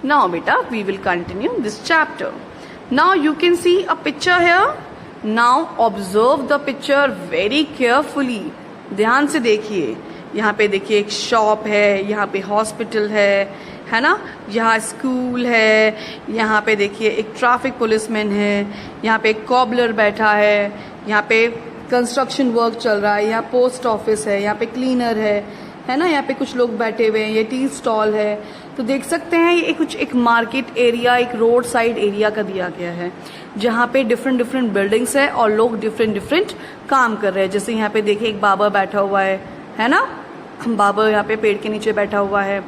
Now beta, we will continue this chapter. Now you can see a picture here. Now observe the picture very carefully. ध्यान से देखिए. यहाँ पे देखिए एक शॉप है, यहाँ पे हॉस्पिटल है ना, यहाँ स्कूल है, यहाँ पे देखिए एक ट्रैफिक पुलिसमैन है, यहाँ पे एक कॉबलर बैठा है, यहाँ पे कंस्ट्रक्शन वर्क चल रहा है, यहाँ पोस्ट ऑफिस है, यहाँ पे क्लीनर है ना, यहाँ पे कुछ लोग बैठे हुए हैं, ये टी स्टॉल है. तो देख सकते हैं ये कुछ एक मार्केट एरिया, एक रोड साइड एरिया का दिया गया है, जहाँ पे डिफरेंट बिल्डिंग्स है और लोग डिफरेंट काम कर रहे हैं. जैसे यहाँ पे देखिए एक बाबा बैठा हुआ है ना, बाबा यहाँ पे पेड़ के नीचे बैठा हुआ है.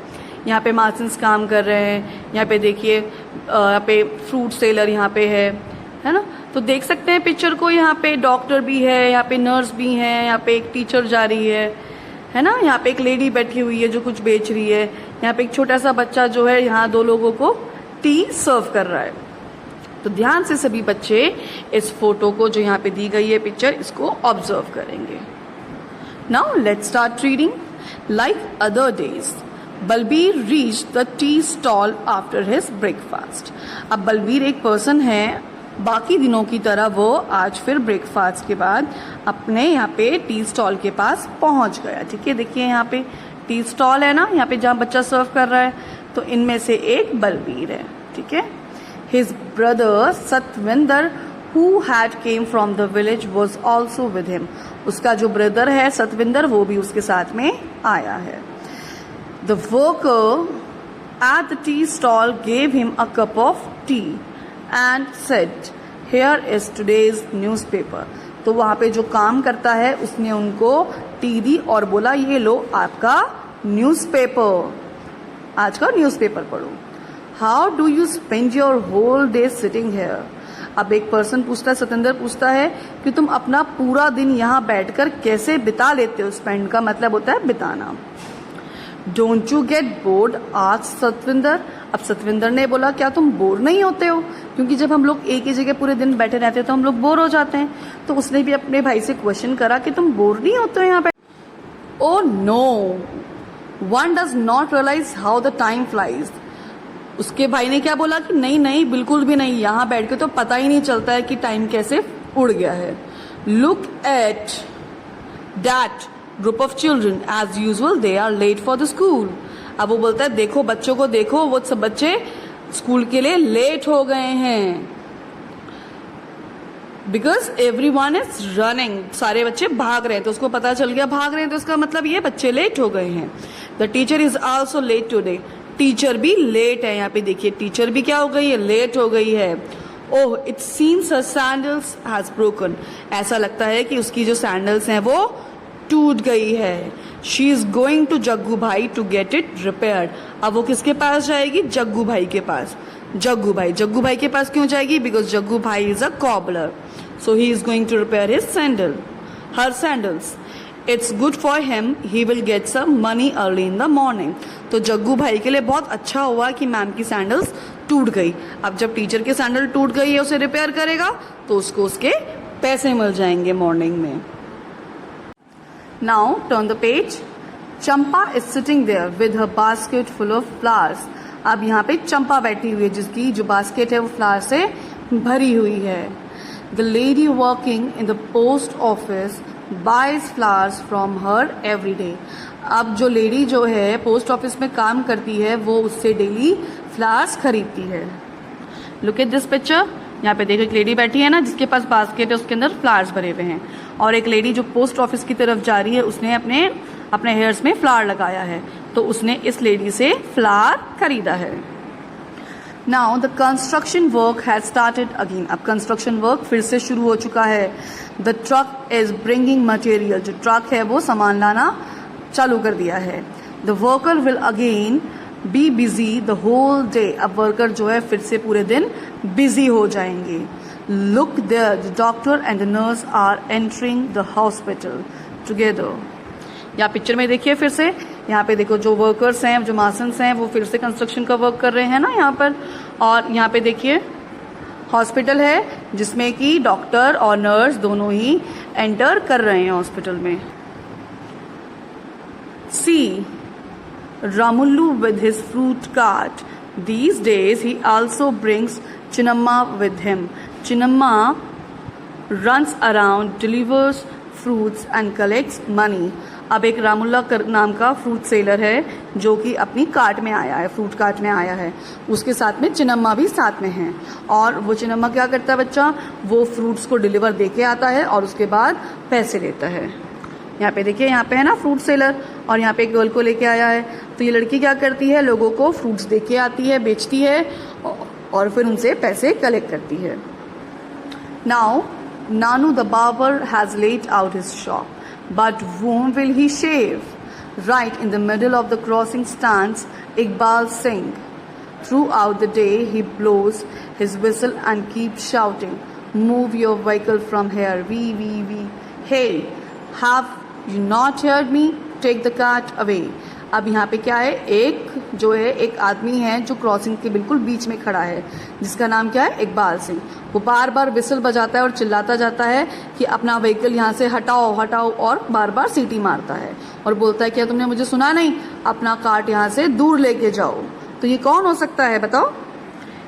यहाँ पे मार्सन्स काम कर रहे हैं. यहाँ पे देखिए यहाँ पे फ्रूट सेलर यहाँ पे है ना. तो देख सकते हैं पिक्चर को. यहाँ पे डॉक्टर भी है, यहाँ पे नर्स भी है, यहाँ पे एक टीचर जा रही है ना. यहाँ पे एक लेडी बैठी हुई है जो कुछ बेच रही है. यहाँ पे एक छोटा सा बच्चा जो है यहाँ दो लोगों को टी सर्व कर रहा है. तो ध्यान से सभी बच्चे इस फोटो को जो यहाँ पे दी गई है पिक्चर, इसको ऑब्जर्व करेंगे. Now let's start reading. Like other days, Balbir reach the tea stall after his breakfast. अब बलबीर एक पर्सन है, बाकी दिनों की तरह वो आज फिर ब्रेकफास्ट के बाद अपने यहाँ पे टी स्टॉल के पास पहुंच गया. ठीक है, देखिए यहाँ पे टी स्टॉल है ना, यहाँ पे जहाँ बच्चा सर्व कर रहा है, तो इनमें से एक बलबीर है. ठीक है. His brother Satvinder who had came from the village was also with him. उसका जो ब्रदर है सतविंदर, वो भी उसके साथ में आया है. The worker at the tea stall gave him a cup of tea and said, "Here is today's newspaper." तो वहाँ पे जो काम करता है उसने उनको टी दी और बोला ये लो आपका न्यूज़पेपर, आज का न्यूज़पेपर पढ़ो. How do you spend your whole day sitting here? अब एक पर्सन पूछता है, सतेंद्र पूछता है कि तुम अपना पूरा दिन यहाँ बैठकर कैसे बिता लेते हो. स्पेंड का मतलब होता है बिताना. डोंट यू गेट बोर्ड आज सतविंदर. अब सतविंदर ने बोला क्या तुम बोर नहीं होते हो, क्योंकि जब हम लोग एक ही जगह पूरे दिन बैठे रहते हैं तो हम लोग बोर हो जाते हैं. तो उसने भी अपने भाई से क्वेश्चन करा कि तुम बोर नहीं होते हो यहाँ पे. Oh no, one does not realize how the time flies. उसके भाई ने क्या बोला कि नहीं नहीं बिल्कुल भी नहीं, यहाँ बैठ के तो पता ही नहीं चलता है कि टाइम कैसे उड़ गया है. Look at that group of children, as usual they are late for the school. अब वो बोलता है देखो बच्चों को देखो, वो सब बच्चे स्कूल के लिए लेट हो गए हैं. Because every one is running, सारे बच्चे भाग रहे हैं. तो उसको पता चल गया भाग रहे हैं, तो इसका मतलब ये बच्चे लेट हो गए हैं. The teacher is also let today. Teacher भी लेट है. यहाँ पे देखिए टीचर भी क्या हो गई है, लेट हो गई है. Oh, it seems her sandals has broken. ऐसा लगता है कि उसकी जो सैंडल्स हैं वो टूट गई है. She is going to Jaggu भाई टू गेट इट रिपेयर्ड. अब वो किसके पास जाएगी, जग्गू भाई के पास. जग्गू भाई के पास क्यों जाएगी, बिकॉज जग्गू भाई is a cobbler, so he is going to repair his sandal, her sandals. It's good for him, he will get some money early in the morning. तो जग्गू भाई के लिए बहुत अच्छा हुआ कि मैम की सैंडल्स टूट गई. अब जब टीचर की सैंडल टूट गई है, उसे रिपेयर करेगा तो उसको उसके पैसे मिल जाएंगे मॉर्निंग में. Now turn the page. Champa is sitting there with her basket full of flowers. अब यहाँ पे चंपा बैठी हुई है जिसकी जो बास्केट है वो फ्लावर से भरी हुई है. The lady working in the post office buys flowers from her every day. अब जो लेडी जो है पोस्ट ऑफिस में काम करती है वो उससे डेली फ्लावर्स खरीदती है. Look at this picture. यहाँ पे देखो एक लेडी बैठी है ना जिसके पास बास्केट है, उसके अंदर फ्लावर्स भरे हुए हैं. और एक लेडी जो पोस्ट ऑफिस की तरफ जा रही है, उसने अपने हेयर्स में फ्लावर लगाया है, तो उसने इस लेडी से फ्लावर खरीदा है. Now the construction work has started again. अब कंस्ट्रक्शन वर्क फिर से शुरू हो चुका है. The truck is bringing material. जो ट्रक है वो सामान लाना चालू कर दिया है. The worker will again be busy the whole day. अब वर्कर जो है फिर से पूरे दिन बिजी हो जाएंगे. Look there, the doctor and the nurse are entering the hospital together. यहाँ पिक्चर में देखिए फिर से, यहाँ पे देखो जो वर्कर्स हैं, जो मासन्स हैं, वो फिर से कंस्ट्रक्शन का वर्क कर रहे हैं ना यहाँ पर. और यहाँ पे देखिए हॉस्पिटल है जिसमें कि डॉक्टर और नर्स दोनों ही एंटर कर रहे हैं हॉस्पिटल में. See Ramullu with his fruit cart These days he also brings Chinnamma with him. Chinnamma runs around, delivers fruits and collects money. अब एक रामुल्ला नाम का फ्रूट सेलर है जो कि अपनी कार्ट में आया है, फ्रूट कार्ट में आया है, उसके साथ में चिन्नम्मा भी साथ में है। और वो चिन्नम्मा क्या करता है बच्चा, वो फ्रूट्स को डिलीवर दे के आता है और उसके बाद पैसे लेता है। यहाँ पे देखिए, यहाँ पे है ना फ्रूट सेलर, और यहाँ पे एक गर्ल को लेके आया है। तो ये लड़की क्या करती है, लोगों को फ्रूट्स दे के आती है, बेचती है और फिर उनसे पैसे कलेक्ट करती है। Now Nanu the barber has laid out his shop, but whom will he shave? Right in the middle of the crossing stands Iqbal Singh. Throughout the day he blows his whistle and keeps shouting, "Move your vehicle from here, wee wee wee. Hey, have you not heard me? Take the cart away." अब यहाँ पे क्या है, एक आदमी है जो crossing के बिल्कुल बीच में खड़ा है, जिसका नाम क्या है, इकबाल सिंह। वो बार बार विसल बजाता है और चिल्लाता जाता है कि अपना व्हीकल यहाँ से हटाओ हटाओ, और बार बार सीटी मारता है और बोलता है क्या तुमने मुझे सुना नहीं, अपना कार्ट यहाँ से दूर लेके जाओ। तो ये कौन हो सकता है बताओ?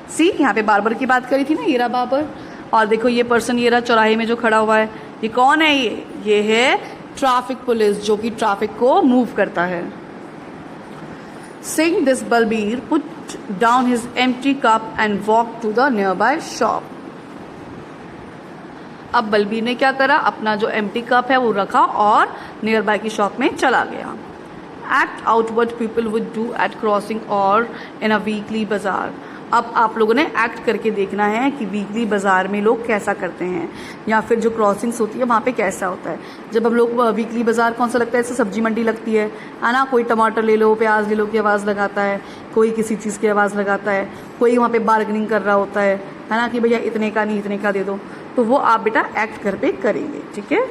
सी, यहाँ पे बार्बर की बात करी थी ना, ये रहा बार्बर। और देखो ये पर्सन, ये रहा चौराहे में जो खड़ा हुआ है, ये कौन है? ये है ट्रैफिक पुलिस, जो कि ट्रैफिक को मूव करता है। Saying this, Balbir put down his empty cup and walked to the nearby shop. अब बलबीर ने क्या करा, अपना जो एम्प्टी कप है वो रखा और नियर बाय की शॉप में चला गया। Act out what people would do at crossing or in a weekly bazaar. अब आप लोगों ने एक्ट करके देखना है कि वीकली बाजार में लोग कैसा करते हैं, या फिर जो क्रॉसिंग्स होती है वहाँ पे कैसा होता है। जब हम लोग वीकली बाजार कौन सा लगता है, जैसे सब्जी मंडी लगती है ना, कोई टमाटर ले लो, प्याज ले लो की आवाज़ लगाता है, कोई किसी चीज़ की आवाज़ लगाता है, कोई वहाँ पे बार्गेनिंग कर रहा होता है ना, कि भैया इतने का नहीं इतने का दे दो। तो वो आप बेटा एक्ट कर पे करेंगे, ठीक है।